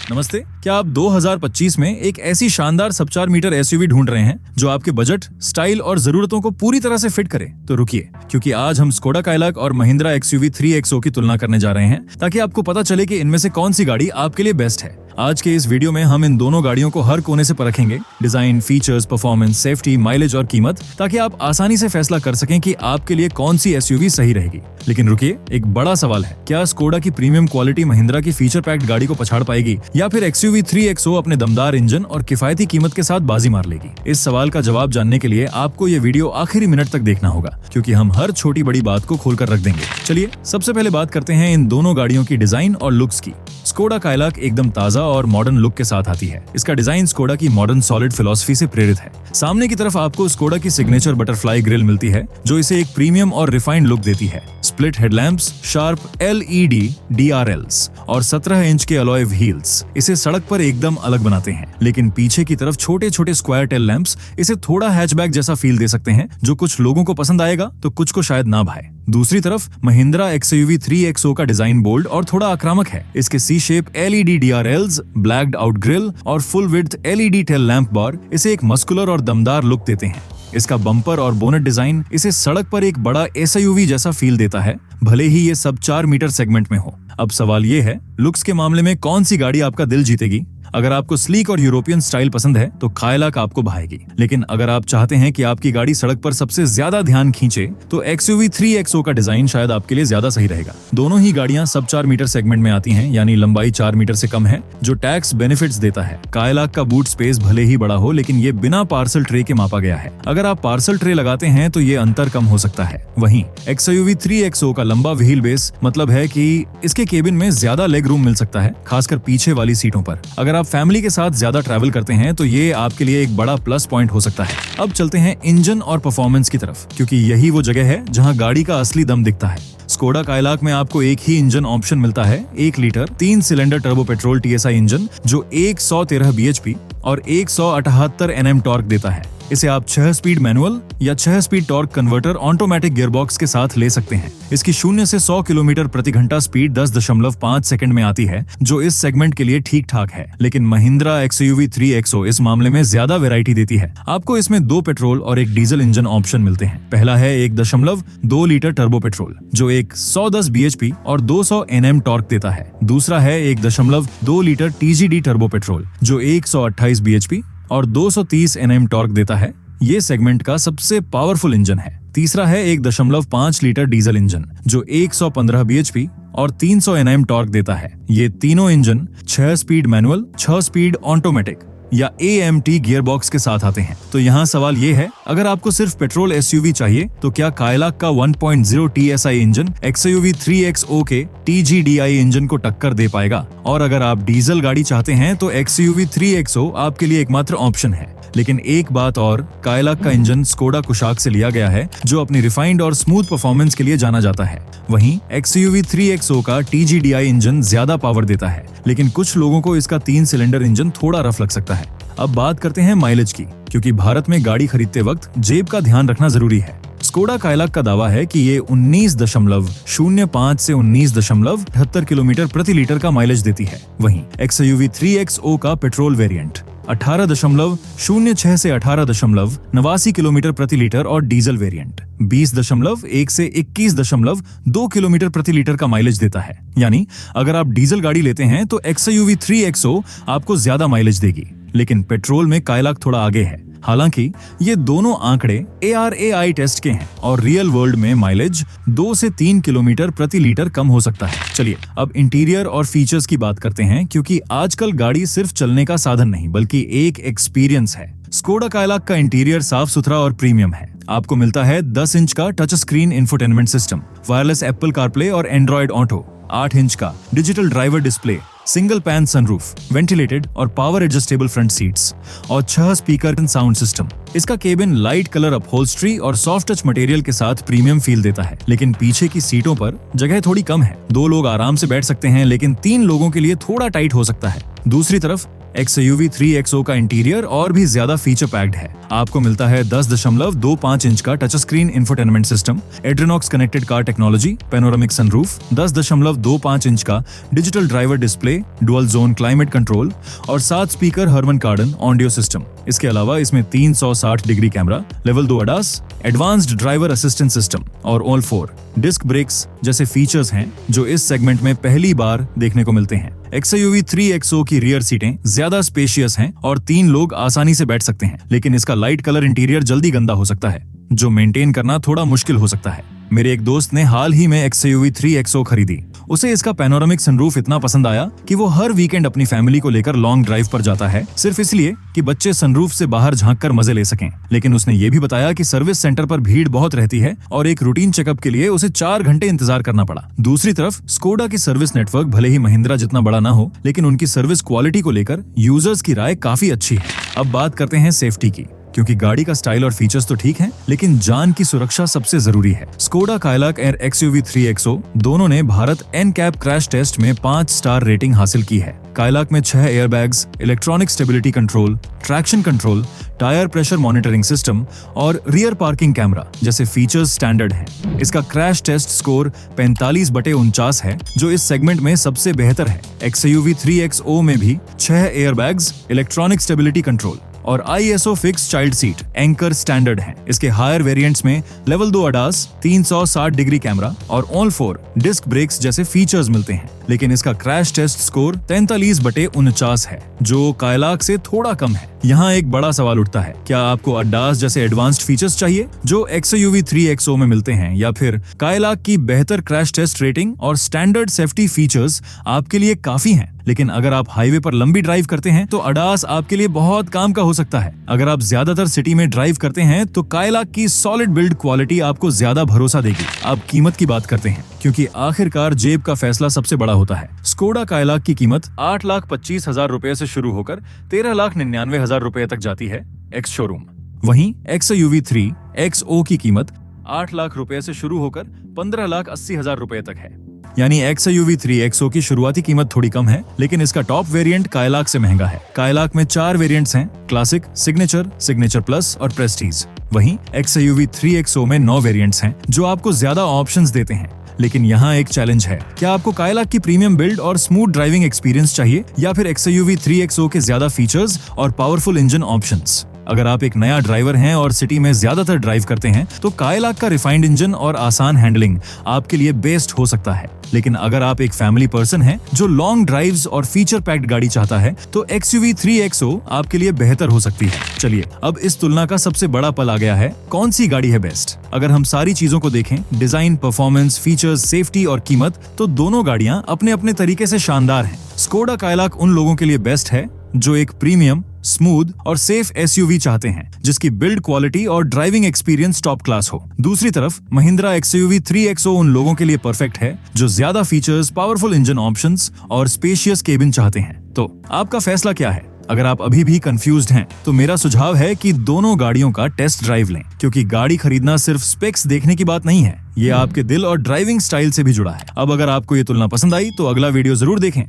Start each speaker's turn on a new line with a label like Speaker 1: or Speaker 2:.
Speaker 1: नमस्ते। क्या आप 2025 में एक ऐसी शानदार सब 4 मीटर एसयूवी ढूंढ रहे हैं जो आपके बजट, स्टाइल और जरूरतों को पूरी तरह से फिट करे? तो रुकिए, क्योंकि आज हम स्कोडा कायलाक और महिंद्रा एक्सयूवी 3XO की तुलना करने जा रहे हैं ताकि आपको पता चले कि इनमें से कौन सी गाड़ी आपके लिए बेस्ट है। आज के इस वीडियो में हम इन दोनों गाड़ियों को हर कोने से परखेंगे, design, features, performance, safety, mileage और कीमत, ताकि आप आसानी से फैसला कर सकें कि आपके लिए कौन सी एसयूवी सही रहेगी। लेकिन रुकिए, एक बड़ा सवाल है, क्या स्कोडा की प्रीमियम क्वालिटी महिंद्रा की फीचर पैक्ड गाड़ी को पछाड़ पाएगी या फिर एक्सयूवी 3XO अपने दमदार इंजन और किफायती कीमत के साथ बाजी मार लेगी? इस सवाल का जवाब जानने के लिए आपको ये वीडियो आखिरी मिनट तक देखना होगा, क्योंकि हम हर छोटी बड़ी बात को खोलकर रख देंगे। चलिए सबसे पहले बात करते हैं इन दोनों गाड़ियों की डिजाइन और लुक्स की। स्कोडा कायलाक एकदम ताजा और मॉडर्न लुक के साथ आती है। इसका डिजाइन स्कोडा की मॉडर्न सॉलिड फिलॉसफी से प्रेरित है। सामने की तरफ आपको स्कोडा की सिग्नेचर बटरफ्लाई ग्रिल मिलती है, जो इसे एक प्रीमियम और रिफाइंड लुक देती है। Split headlamps, sharp LED DRLs और 17 इंच के अलॉय व्हील्स इसे सड़क पर एकदम अलग बनाते हैं। लेकिन पीछे की तरफ छोटे छोटे स्क्वायर टेल लैंप्स इसे थोड़ा हैचबैक जैसा फील दे सकते हैं, जो कुछ लोगों को पसंद आएगा तो कुछ को शायद ना भाए। दूसरी तरफ महिंद्रा एक्सयूवी 3XO का डिजाइन बोल्ड और थोड़ा आक्रामक है। इसके C shape LED DRLs, blacked out grille और full width LED tail lamp bar इसे एक मस्कुलर और दमदार लुक देते हैं। इसका बम्पर और बोनेट डिजाइन इसे सड़क पर एक बड़ा SUV जैसा फील देता है, भले ही ये सब 4 मीटर सेगमेंट में हो। अब सवाल ये है, लुक्स के मामले में कौन सी गाड़ी आपका दिल जीतेगी? अगर आपको स्लीक और यूरोपियन स्टाइल पसंद है तो कायलाक आपको भाएगी। लेकिन अगर आप चाहते हैं कि आपकी गाड़ी सड़क पर सबसे ज्यादा ध्यान खींचे तो एक्सयूवी 3XO का डिजाइन शायद आपके लिए ज्यादा सही रहेगा। दोनों ही गाड़ियां सब 4 मीटर सेगमेंट में आती हैं, यानी लंबाई 4 मीटर से कम है, जो टैक्स बेनिफिट्स देता है। कायलाक का बूट स्पेस भले ही बड़ा हो, लेकिन ये बिना पार्सल ट्रे के मापा गया है। अगर आप पार्सल ट्रे लगाते हैं तो ये अंतर कम हो सकता है। वहीं एक्सयूवी 3XO का लंबा व्हील बेस मतलब है कि इसके केबिन में ज्यादा लेग रूम मिल सकता है, खासकर पीछे वाली सीटों पर। अगर आप फैमिली के साथ ज्यादा ट्रैवल करते हैं तो ये आपके लिए एक बड़ा प्लस पॉइंट हो सकता है। अब चलते हैं इंजन और परफॉर्मेंस की तरफ, क्योंकि यही वो जगह है जहां गाड़ी का असली दम दिखता है। स्कोडा कायलाक में आपको एक ही इंजन ऑप्शन मिलता है, 1 litre 3 cylinder turbo petrol TSI engine, जो 113 bhp और 178 Nm टॉर्क देता है। इसे आप 6 स्पीड मैनुअल या 6 speed torque converter automatic gearbox के साथ ले सकते हैं। इसकी 0 से 100 किलोमीटर प्रति घंटा स्पीड 10.5 सेकंड में आती है, जो इस सेगमेंट के लिए ठीक ठाक है। लेकिन महिंद्रा एक्सयूवी 3XO इस मामले में ज्यादा वैरायटी देती है। आपको इसमें 2 पेट्रोल और 1 डीजल इंजन ऑप्शन मिलते हैं। पहला है 1.2 लीटर टर्बो पेट्रोल, जो एक 110 bhp और 200 Nm टॉर्क देता है। दूसरा है 1.2 लीटर TGD टर्बो पेट्रोल, जो 128 bhp और 230 Nm टॉर्क देता है। ये सेगमेंट का सबसे पावरफुल इंजन है। तीसरा है 1.5 लीटर डीजल इंजन, जो 115 bhp और 300 Nm टॉर्क देता है। ये तीनों engine 6 speed manual, 6 speed automatic या AMT गियरबॉक्स के साथ आते हैं। तो यहाँ सवाल ये है, अगर आपको सिर्फ पेट्रोल SUV चाहिए तो क्या कायलाक का 1.0 TSI इंजन एक्सयूवी 3XO के TGDI इंजन को टक्कर दे पाएगा? और अगर आप डीजल गाड़ी चाहते हैं तो एक्सयूवी 3XO आपके लिए एकमात्र ऑप्शन है। लेकिन एक बात और, कायलाक का इंजन स्कोडा कुशाक से लिया गया है, जो अपनी रिफाइंड और स्मूथ परफॉर्मेंस के लिए जाना जाता है। वहीं एक्सयूवी 3XO का TGDI इंजन ज्यादा पावर देता है, लेकिन कुछ लोगों को इसका 3 सिलेंडर इंजन थोड़ा रफ लग सकता है। अब बात करते हैं माइलेज की, क्योंकि भारत में गाड़ी खरीदते वक्त जेब का ध्यान रखना जरूरी है। स्कोडा कायलाक का दावा है कि ये 19.05 से 19.78 किलोमीटर प्रति लीटर का माइलेज देती है। वहीं एक्सयूवी 3XO का पेट्रोल वेरिएंट 18.06 से 18.89 किलोमीटर प्रति लीटर और डीजल वेरिएंट 20.1 से 21.2 किलोमीटर प्रति लीटर का माइलेज देता है। यानी अगर आप डीजल गाड़ी लेते हैं तो एक्सयूवी 3XO आपको ज्यादा माइलेज देगी, लेकिन पेट्रोल में कायलाक थोड़ा आगे है। हालांकि ये दोनों आंकड़े ARAI टेस्ट के हैं और रियल वर्ल्ड में माइलेज 2 से 3 किलोमीटर प्रति लीटर कम हो सकता है। चलिए अब इंटीरियर और फीचर्स की बात करते हैं, क्योंकि आजकल गाड़ी सिर्फ चलने का साधन नहीं बल्कि एक एक्सपीरियंस है। स्कोडा कायलाक का इंटीरियर साफ सुथरा और प्रीमियम है। आपको मिलता है 10 इंच का touch screen infotainment system, wireless Apple CarPlay और एंड्रॉइड ऑटो, 8 इंच का digital driver display, single pan sunroof, ventilated और पावर एडजस्टेबल फ्रंट सीट्स और 6 स्पीकर साउंड सिस्टम। इसका केबिन लाइट कलर अपहोल्स्ट्री और सॉफ्ट टच मटेरियल के साथ premium feel देता है, लेकिन पीछे की सीटों पर जगह थोड़ी कम है। 2 लोग आराम से बैठ सकते हैं, लेकिन 3 लोगों के लिए थोड़ा टाइट हो सकता है। दूसरी तरफ XUV 3XO का इंटीरियर और भी ज्यादा फीचर पैक्ड है। आपको मिलता है 10.25 इंच का touch screen infotainment system, Adrenox connected car technology, panoramic sunroof, 10.25 inch का digital driver display, dual zone climate control और 7 speaker Harman Kardon audio system. इसके अलावा इसमें 360 degree camera, level 2 ADAS, advanced driver assistant system और all 4 disc brakes जैसे features हैं जो इस सेगमेंट में पहली बार देखने को मिलते हैं। XUV 3XO की रियर सीटें ज्यादा स्पेशियस हैं और 3 लोग आसानी से बैठ सकते हैं, लेकिन इसका लाइट कलर इंटीरियर जल्दी गंदा हो सकता है, जो मेंटेन करना थोड़ा मुश्किल हो सकता है। मेरे एक दोस्त ने हाल ही में XUV 3XO खरीदी। उसे इसका पैनोरामिक सनरूफ इतना पसंद आया कि वो हर वीकेंड अपनी फैमिली को लेकर लॉन्ग ड्राइव पर जाता है, सिर्फ इसलिए कि बच्चे सनरूफ से बाहर झांक कर मजे ले सकें। लेकिन उसने ये भी बताया कि सर्विस सेंटर पर भीड़ बहुत रहती है और एक रूटीन चेकअप के लिए उसे 4 घंटे इंतजार करना पड़ा। दूसरी तरफ स्कोडा की सर्विस नेटवर्क भले ही महिंद्रा जितना बड़ा ना हो, लेकिन उनकी सर्विस क्वालिटी को लेकर यूजर्स की राय काफी अच्छी है। अब बात करते हैं सेफ्टी की, क्योंकि गाड़ी का स्टाइल और फीचर्स तो ठीक हैं, लेकिन जान की सुरक्षा सबसे जरूरी है। स्कोडा कायलाक और XUV 3XO दोनों ने भारत NCAP क्रैश टेस्ट में 5 स्टार रेटिंग हासिल की है। कायलाक में 6 airbags, electronic stability control, traction control, tyre pressure monitoring system और रियर पार्किंग कैमरा जैसे फीचर्स स्टैंडर्ड हैं। इसका क्रैश टेस्ट स्कोर 45/49 है, जो इस सेगमेंट में सबसे बेहतर है। XUV 3XO में भी 6 एयरबैग्स, इलेक्ट्रॉनिक स्टेबिलिटी कंट्रोल और ISO fix child seat anchor standard हैं। इसके हायर वेरिएंट्स में लेवल 2 ADAS, 360 डिग्री कैमरा और ऑल 4 डिस्क ब्रेक्स जैसे फीचर्स मिलते हैं, लेकिन इसका क्रैश टेस्ट स्कोर 43/49 है, जो कायलाक से थोड़ा कम है। यहाँ एक बड़ा सवाल उठता है, क्या आपको ADAS जैसे एडवांस्ड फीचर्स चाहिए जो XUV 3XO में मिलते हैं, या फिर कायलाक की बेहतर क्रैश टेस्ट रेटिंग और स्टैंडर्ड सेफ्टी फीचर्स आपके लिए काफी हैं? लेकिन अगर आप हाईवे पर लंबी ड्राइव करते हैं तो ADAS आपके लिए बहुत काम का हो सकता है। अगर आप ज्यादातर सिटी में ड्राइव करते हैं तो कायलाक की सॉलिड बिल्ड क्वालिटी आपको ज्यादा भरोसा देगी। अब कीमत की बात करते हैं, क्योंकि आखिरकार जेब का फैसला सबसे बड़ा होता है। स्कोडा कायलाक की कीमत 8,25,000 रुपए से शुरू होकर 13,99,000 रुपए तक जाती है एक्स शोरूम। वहीं XUV 3XO की कीमत 8 लाख रुपए से शुरू होकर 15,80,000 रुपए तक है। यानी XUV 3XO की शुरुआती कीमत थोड़ी कम है, लेकिन इसका टॉप वेरिएंट कायलाक से महंगा है। कायलाक में 4 वेरिएंट्स हैं, क्लासिक, सिग्नेचर, सिग्नेचर प्लस और प्रेस्टीज। वहीं XUV 3XO में 9 वेरिएंट्स हैं, जो आपको ज्यादा ऑप्शंस देते हैं। लेकिन यहाँ एक चैलेंज है, क्या आपको कायलाक की प्रीमियम बिल्ड और स्मूथ ड्राइविंग एक्सपीरियंस चाहिए, या फिर XUV 3XO के ज्यादा फीचर्स और पावरफुल इंजन ऑप्शंस? अगर आप एक नया ड्राइवर हैं और सिटी में ज्यादातर ड्राइव करते हैं तो कायलाक का रिफाइंड इंजन और आसान हैंडलिंग आपके लिए बेस्ट हो सकता है। लेकिन अगर आप एक फैमिली पर्सन हैं जो लॉन्ग ड्राइव्स और फीचर पैक्ड गाड़ी चाहता है तो XUV 3XO आपके लिए बेहतर हो सकती है। चलिए, अब इस तुलना का सबसे बड़ा पल आ गया है, कौन सी गाड़ी है बेस्ट? अगर हम सारी चीजों को देखें, डिजाइन, परफॉर्मेंस, फीचर्स, सेफ्टी और कीमत, तो दोनों गाड़ियां अपने अपने तरीके से शानदार हैं। स्कोडा कायलाक उन लोगों के लिए बेस्ट है जो एक प्रीमियम, स्मूथ और सेफ SUV चाहते हैं, जिसकी बिल्ड क्वालिटी और ड्राइविंग एक्सपीरियंस टॉप क्लास हो। दूसरी तरफ महिंद्रा XUV 3XO उन लोगों के लिए परफेक्ट है जो ज्यादा फीचर्स, पावरफुल इंजन ऑप्शंस और स्पेशियस केबिन चाहते हैं। तो आपका फैसला क्या है? अगर आप अभी भी कंफ्यूज्ड हैं, तो मेरा सुझाव है कि दोनों गाड़ियों का टेस्ट ड्राइव लें, क्योंकि गाड़ी खरीदना सिर्फ स्पेक्स देखने की बात नहीं है, ये आपके दिल और ड्राइविंग स्टाइल से भी जुड़ा है। अब अगर आपको ये तुलना पसंद आई तो अगला वीडियो जरूर देखें